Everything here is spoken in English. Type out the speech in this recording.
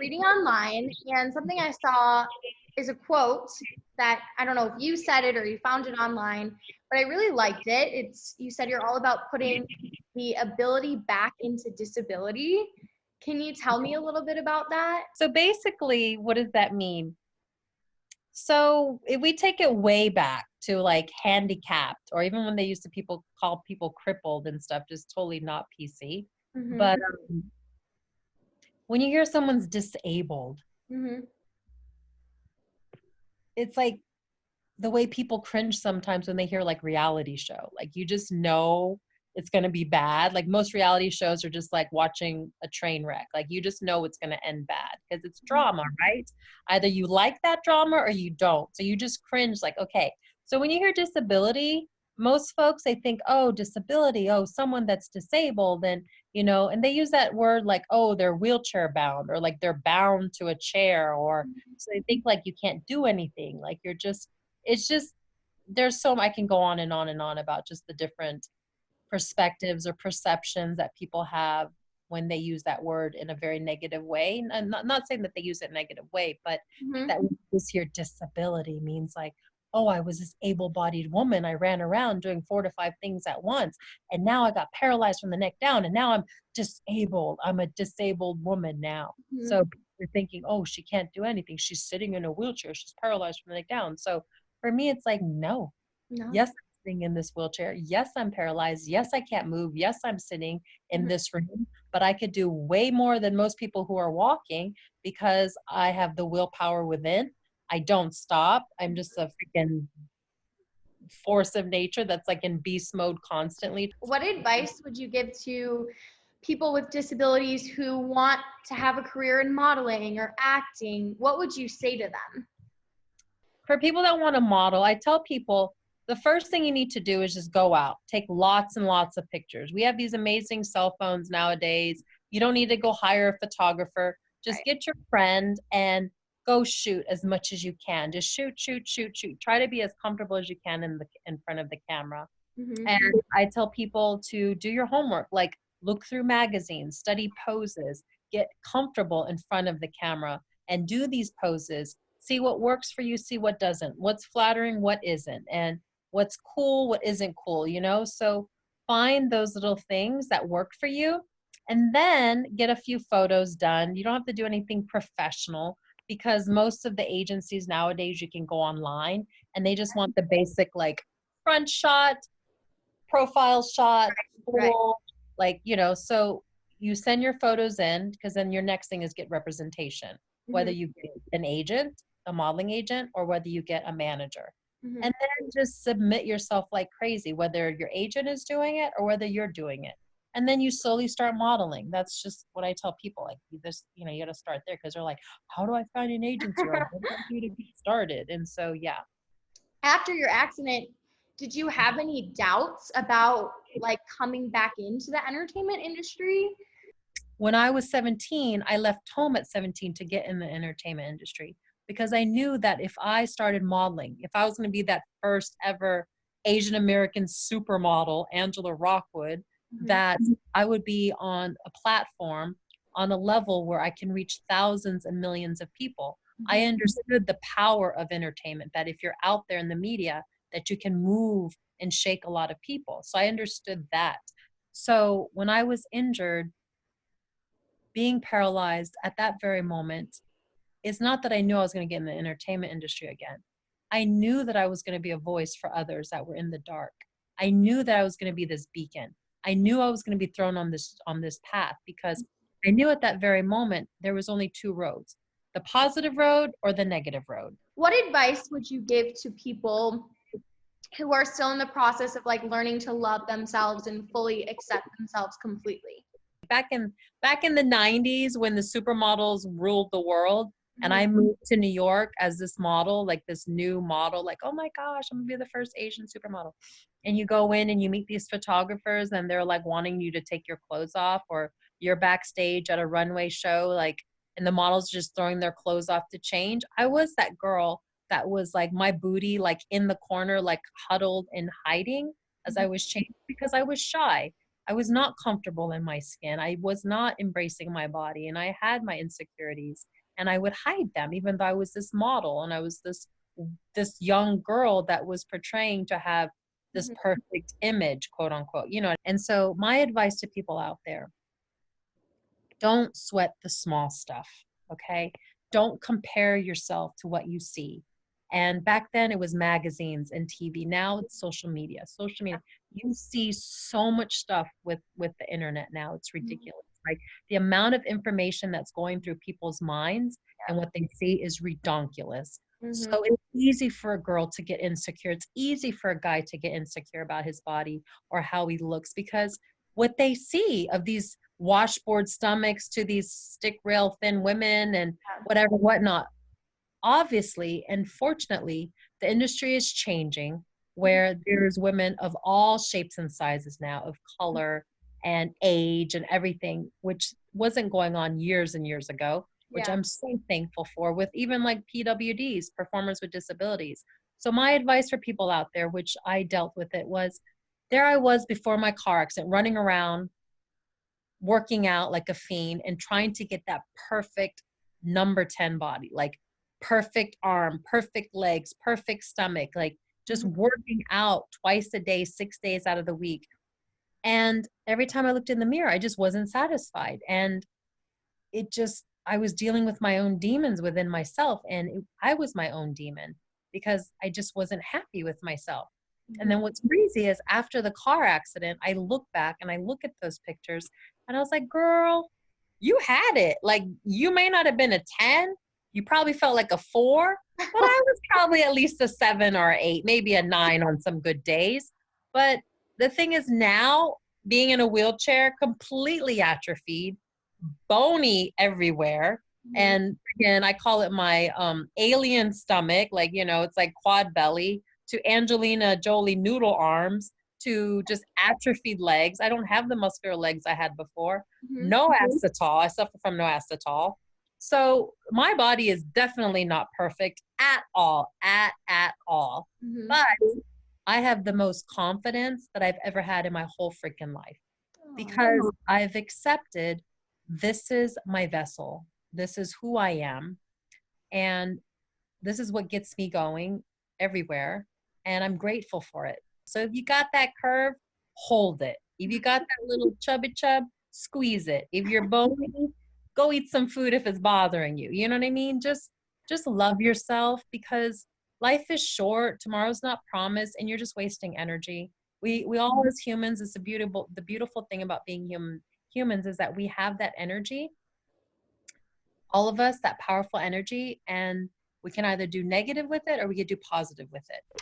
reading online, and something I saw is a quote that I don't know if you said it or you found it online, but I really liked it. You said you're all about putting the ability back into disability. Can you tell me a little bit about that? So basically, what does that mean? So if we take it way back to like handicapped, or even when they used to call people crippled and stuff, just totally not PC. Mm-hmm. But when you hear someone's disabled, Mm-hmm. it's like the way people cringe sometimes when they hear like reality show. Like you just know it's going to be bad. Like most reality shows are just like watching a train wreck. Like you just know it's going to end bad because it's drama, right? Either you like that drama or you don't. So you just cringe like, okay. So when you hear disability, most folks, they think, oh, disability, oh, someone that's disabled. And, and they use that word like, oh, they're wheelchair bound, or like they're bound to a chair, or so they think like you can't do anything. Like it's just, I can go on and on and on about just the different perspectives or perceptions that people have when they use that word in a very negative way. And I'm not saying that they use it in a negative way, but that we just hear disability means like, oh, I was this able-bodied woman. I ran around doing 4 to 5 things at once. And now I got paralyzed from the neck down. And now I'm disabled. I'm a disabled woman now. Mm-hmm. So you're thinking, oh, she can't do anything. She's sitting in a wheelchair. She's paralyzed from the neck down. So for me, it's like, no. Yes, I'm sitting in this wheelchair. Yes, I'm paralyzed. Yes, I can't move. Yes, I'm sitting in this room, but I could do way more than most people who are walking because I have the willpower within. I don't stop. I'm just a freaking force of nature that's like in beast mode constantly. What advice would you give to people with disabilities who want to have a career in modeling or acting? What would you say to them? For people that want to model, I tell people the first thing you need to do is just go out, take lots and lots of pictures. We have these amazing cell phones nowadays. You don't need to go hire a photographer. Just get your friend and go shoot as much as you can. Just shoot. Try to be as comfortable as you can in front of the camera. Mm-hmm. And I tell people to do your homework, like look through magazines, study poses, get comfortable in front of the camera and do these poses. See what works for you, see what doesn't, what's flattering, what isn't, and what's cool, what isn't cool, So find those little things that work for you and then get a few photos done. You don't have to do anything professional because most of the agencies nowadays, you can go online and they just want the basic like front shot, profile shot, full, so you send your photos in because then your next thing is get representation, whether you get an agent, a modeling agent, or whether you get a manager. And then just submit yourself like crazy, whether your agent is doing it or whether you're doing it. And then you slowly start modeling. That's just what I tell people. Like this, you got to start there because they're like, how do I find an agency? Or what do I do to get started? And so, yeah. After your accident, did you have any doubts about like coming back into the entertainment industry? When I was 17, I left home at 17 to get in the entertainment industry because I knew that if I started modeling, if I was going to be that first ever Asian American supermodel, Angela Rockwood, that I would be on a platform on a level where I can reach thousands and millions of people. I understood the power of entertainment, that if you're out there in the media, that you can move and shake a lot of people. So I understood that. So when I was injured, being paralyzed at that very moment, it's not that I knew I was going to get in the entertainment industry again. I knew that I was going to be a voice for others that were in the dark. I knew that I was going to be this beacon. I knew I was going to be thrown on this path because I knew at that very moment there was only 2 roads, the positive road or the negative road. What advice would you give to people who are still in the process of like learning to love themselves and fully accept themselves completely? Back in the 90s when the supermodels ruled the world, and I moved to New York as this model, like this new model, like, oh my gosh, I'm gonna be the first Asian supermodel. And you go in and you meet these photographers and they're like wanting you to take your clothes off, or you're backstage at a runway show, like, and the models just throwing their clothes off to change. I was that girl that was like my booty, like in the corner, like huddled and hiding as I was changing because I was shy. I was not comfortable in my skin. I was not embracing my body, and I had my insecurities, and I would hide them even though I was this model and I was this young girl that was portraying to have this Mhm. perfect image, quote unquote, you know. And so my advice to people out there, don't sweat the small stuff, okay? Don't compare yourself to what you see. And back then it was magazines and TV. Now it's social media. Social media. You see so much stuff with the internet now. It's ridiculous. Like the amount of information that's going through people's minds and what they see is redonkulous. Mhm. So it's easy for a girl to get insecure. It's easy for a guy to get insecure about his body or how he looks because what they see of these washboard stomachs to these stick rail thin women and whatever, whatnot. Obviously, and fortunately, the industry is changing where there's women of all shapes and sizes now, of color and age and everything, which wasn't going on years and years ago, which Yeah. I'm so thankful for, with even like PWDs, performers with disabilities. So my advice for people out there, which I dealt with it, was there I was before my car accident, running around working out like a fiend and trying to get that perfect number 10 body, like perfect arm, perfect legs, perfect stomach, like just Mhm. working out twice a day, 6 days out of the week. And every time I looked in the mirror, I just wasn't satisfied. And I was dealing with my own demons within myself. And I was my own demon because I just wasn't happy with myself. And Mhm. then what's crazy is after the car accident, I look back and I look at those pictures and I was like, girl, you had it. Like, you may not have been a 10. You probably felt like a 4, but I was probably at least a 7 or 8, maybe a 9 on some good days. But the thing is now, being in a wheelchair, completely atrophied, bony everywhere. Mhm. And again, I call it my alien stomach, like, you know, it's like quad belly, to Angelina Jolie noodle arms, to just atrophied legs. I don't have the muscular legs I had before. Mhm. No acetol. I suffer from no acetol. So my body is definitely not perfect at all, at all. Mhm. But I have the most confidence that I've ever had in my whole freaking life Aw. because I've accepted this is my vessel. This is who I am. And this is what gets me going everywhere. And I'm grateful for it. So if you got that curve, hold it. If you got that little chubby chub, squeeze it. If you're bony, go eat some food if it's bothering you. You know what I mean? Just love yourself because life is short. Tomorrow's not promised and you're just wasting energy. We all as humans, it's the beautiful thing about being humans is that we have that energy, all of us, that powerful energy, and we can either do negative with it or we can do positive with it.